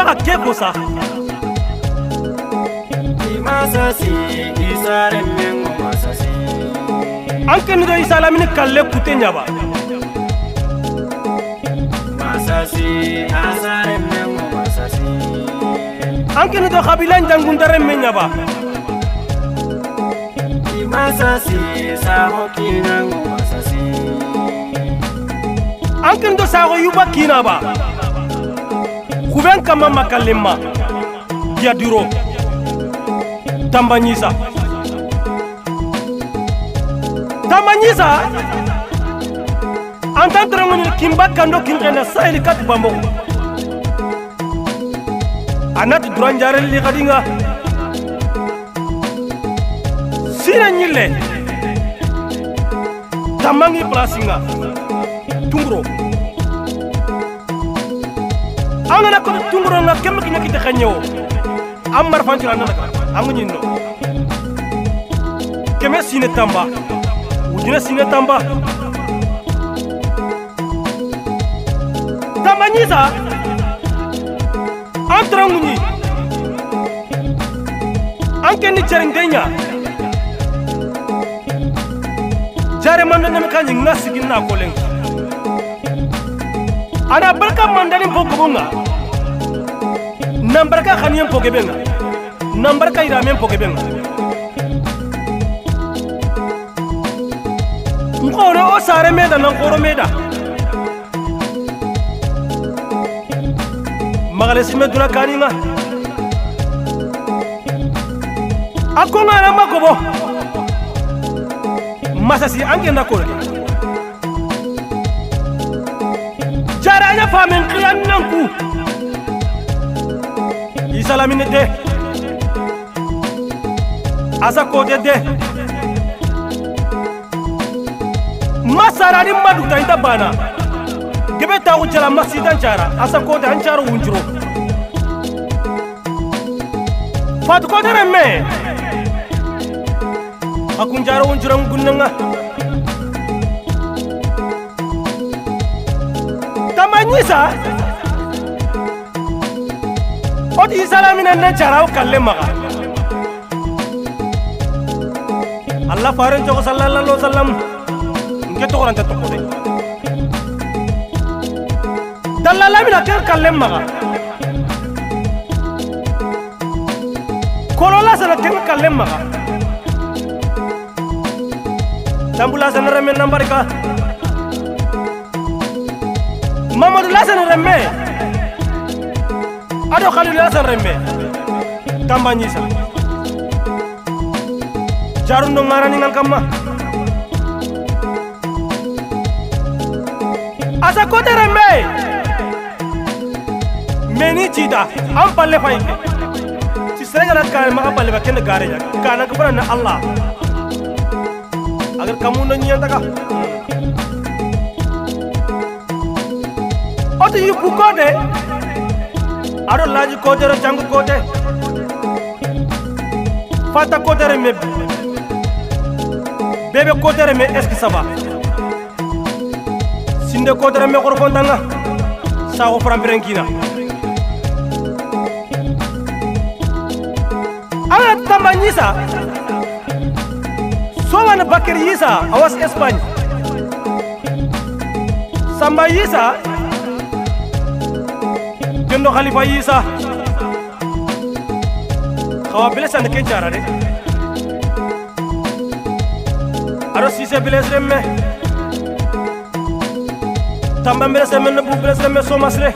ka keko sa Masasi isare mengo masasi anke ni do isalamini kalle kutenya ba masasi asare mengo masasi anke ni do khabilan jangundare menya ba masasi sahokina masasi anke ni do sago yuba kina ba kuben kama makalema dia duro Tambanyisa antan teranguni kimba kando kinkena sahili kat bambo anat duranjare li kadinga sina nyille tamangi plasinga tungro ana ko tungro na kem ki nyakite khanyo amar fanti anana angunyino keme sine tamba udina sine tamba Tambanyisa antranguni anke ni cerengdenya jare mandane mekanyi ngasigi na koleng ana barka mandane pokobunga nambarka khaniyem pokebenga nambarka iramem pokebenga ngoro o sare meda nan koro meda magale sime duna kaninga akonga na makobo masasi ange na koro jaranya famen kiyan nanku isalamine de asa kode de masarani madu taita bana gebe ta ujala masidan cara asa kode ancharo unjuro fatu kode remme akunjaro unjuro ngunnanga Tambanyisa oti isalamina na cara kalle maga Allah faran joko sallallahu alaihi wasallam nge to koranta to de dalala mina ker kallem maga kolola sana ker kallem maga tambula sana remme nambarika mamadou lasana remme ado khalil lasana remme Tambanyisa jarundo ngarani ngal kamma asa kote rembe meni chida am palle fay ci senegal ka ma palle ba ken gare ya kana ko na Allah agar kamu no nyanta ka oto yu bu kode ado laji kode ro jangu kode fata kode rembe bebe kotere me est-ce que ça va sinde kotere me korfon tanga sa ko framberenkina ala Tambanyisa so wana Bakary Yisa awas Espagne Samba Yisa gendo Khalifa Yisa khawa bilesa ne kenjara de aro sise biles remme tamba mbere se men bu biles remme so masle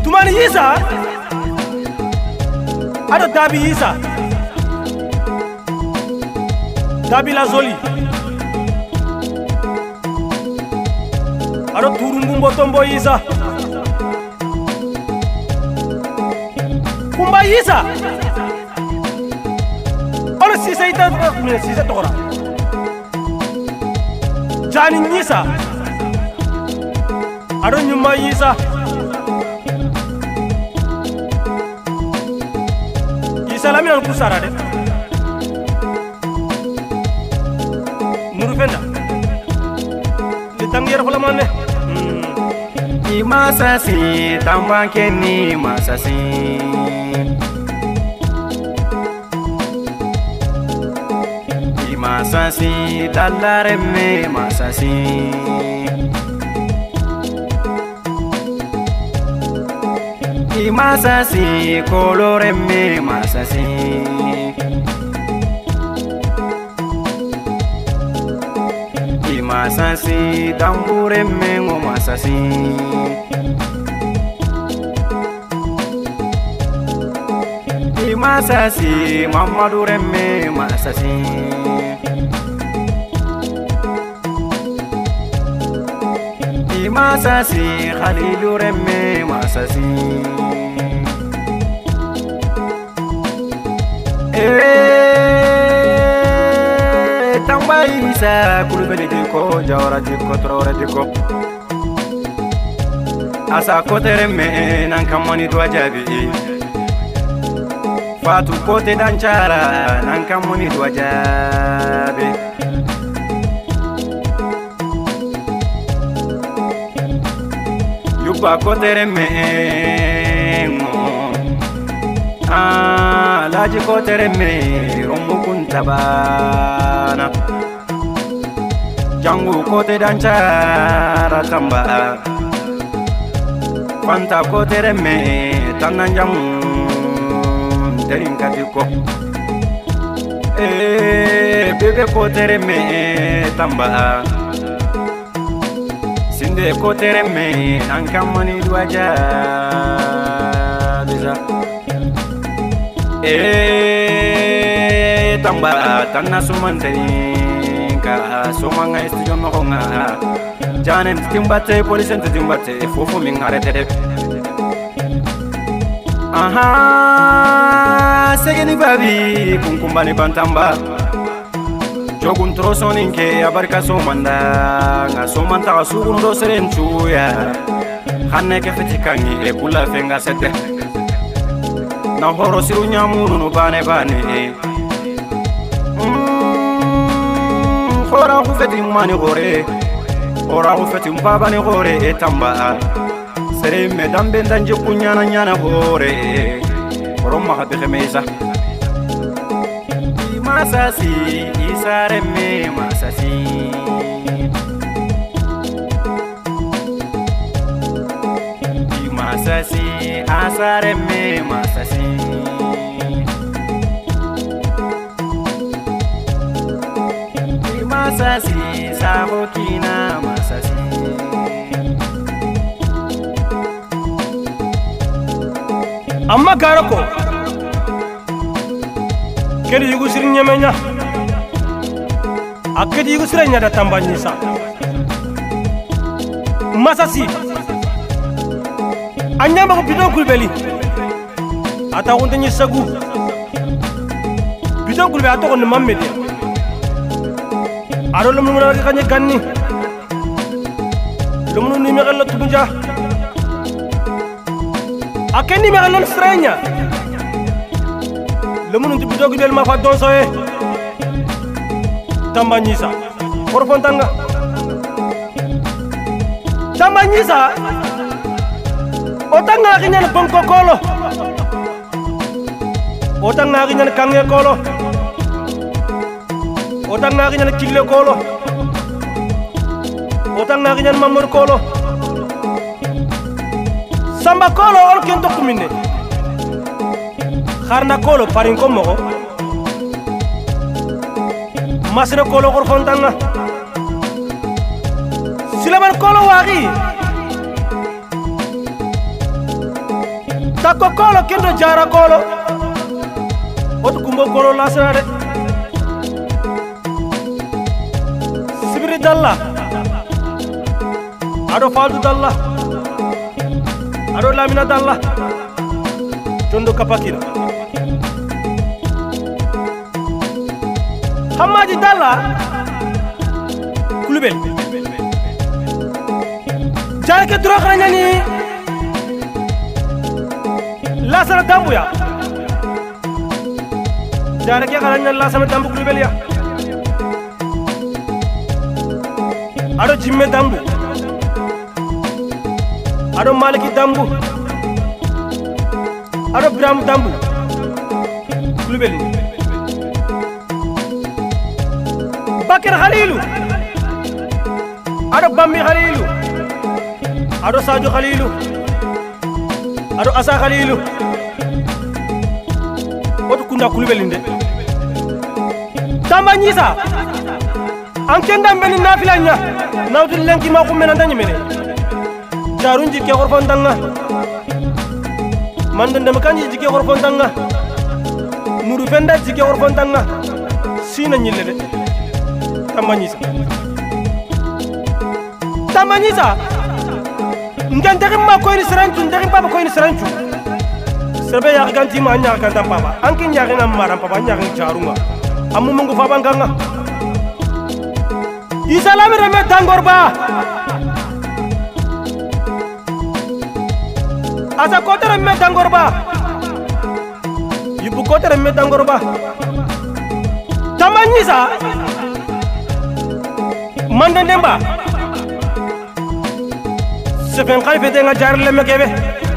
tumani Yisa ado Dabi Yisa Dabi la zoli ado turungu mbotombo Yisa Kumba Yisa ono sise ita mine sise tokora Jani Yisa ado nyuma Yisa Yisa lami an kusara de Nuru Fenda le tangier fala manne Masasi tambakeni masasi Masasi dalareme masasi Masasi coloreme masasi Masasi tambureme masasi Masasi Mamadou reme masasi Masasi Khalilou reme masasi Tambaisa kulubeli diko jawara diko trore diko Asa kote reme nankamani dua jabi Fatu kote danchara nankamani dua jabi Yuba kote reme Laji kote reme Rombukun tabana Jangu kote danchara tamba Fanta kote reme Tananjamu Terin katiko Bebe kote reme tamba Sinde kote reme Nankamani duaja Bisa Tamba tanna sumanteni ka somanga studio nokonga janen timbate police timbate fofo min arrêté de aha segeni babi kunkumbani bantamba jogun trosonin ke abarka somanda nga somanta sugun do serenchuya hanne ke fetikangi e kula fenga sete na horo siru nyamunu no bane Hora hufeti mani gore Hora hufeti mbaba ni gore etamba Sere me dambe ndanje kunyana nyana gore Horoma habike meza Masasi isare me masasi Masasi asare me masasi Masasi sabokina masasi Amma garako Kedi yugu sirin nyamenya Akedi yugu sirin nyada tambanyisa Masasi Anyamba ko bidon kulbeli Ata wonte nyisagu Bidon kulbe ato on mammedi Aro lumnu na kanye ganni lumnu ni me galla tubuja akeni me galla strenya lumnu ti bidogu del ma fa don soye tambanyisa korfontanga tambanyisa otanga kinyana bonko kolo otanga kinyana kange kolo Otang nagi nyana kille kolo Otang nagi nyana mamur kolo Samba kolo ol kento kumine Kharna kolo parin komo Masre kolo korfontanga Silaman kolo wagi Tako kolo kendo jara kolo Otu kumbo kolo lasare Dalla Ado faldu dalla Ado lamina dalla Tondo kapakira Hamaji dalla Kulubel Jarke duro khana ni Lasana dambu ya Jarke khana lasana dambu kulubel ya Ado jimme dambu aɗo maliki dambu aɗo biramu dambu kulubel ni bakir khalilu aɗo bammi khalilu aɗo sadio khalilu aɗo asa khalilu woto kunda kulubel nde Tamba Nyisa an kenda mbeni nafilanya nawtu lenki ma ko menanta nyimene jarun jikke gorfon danga man ndem kanji jikke gorfon danga nuru fenda jikke gorfon danga sina nyille de Tamba Nyisa ngante ma ko ni serantu ndari papa ko ni serantu sebe ya ganti ma nya kan papa an kin ya ngam maram papa nya ngam jarunga amu mungu fa banganga isalami reme dangorba asa kotere me dangorba yibu kotere me dangorba Tamba Nyisa manda ndemba sefen khalife de nga jarle me kebe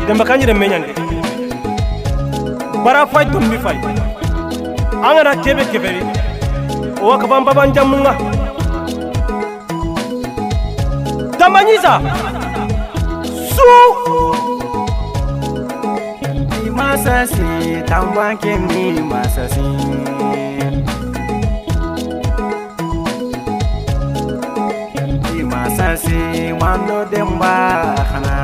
demba kanjire me nyande bara fay dum mi fay angara kebe keberi o ka bamba banjamunga Tamba Nyisa su masasi Tamba kemi masasi masasi mando demba khana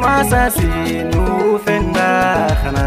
masasi nuru fenda khana